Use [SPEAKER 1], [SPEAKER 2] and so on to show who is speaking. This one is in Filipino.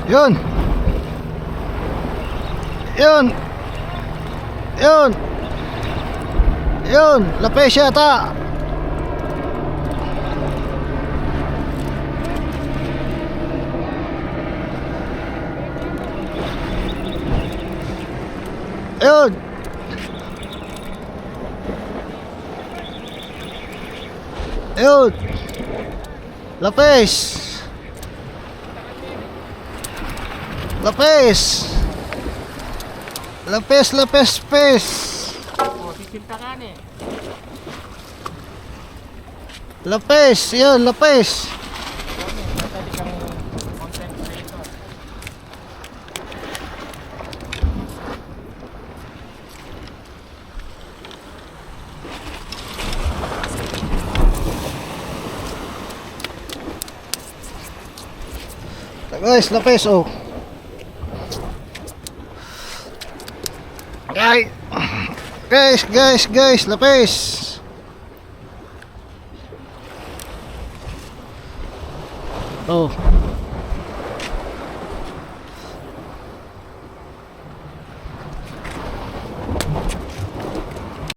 [SPEAKER 1] Yun. Yun. Yun. Yun. Lapis yata. Yun. Yun. Lapis. Lapis. Lapis, lapis, lapis.
[SPEAKER 2] Oh, sisintakan eh.
[SPEAKER 1] Lapis, yun, lapis.
[SPEAKER 2] Tadi kang content creator.
[SPEAKER 1] Guys, lapis, oh. Guys, lapis. Oh.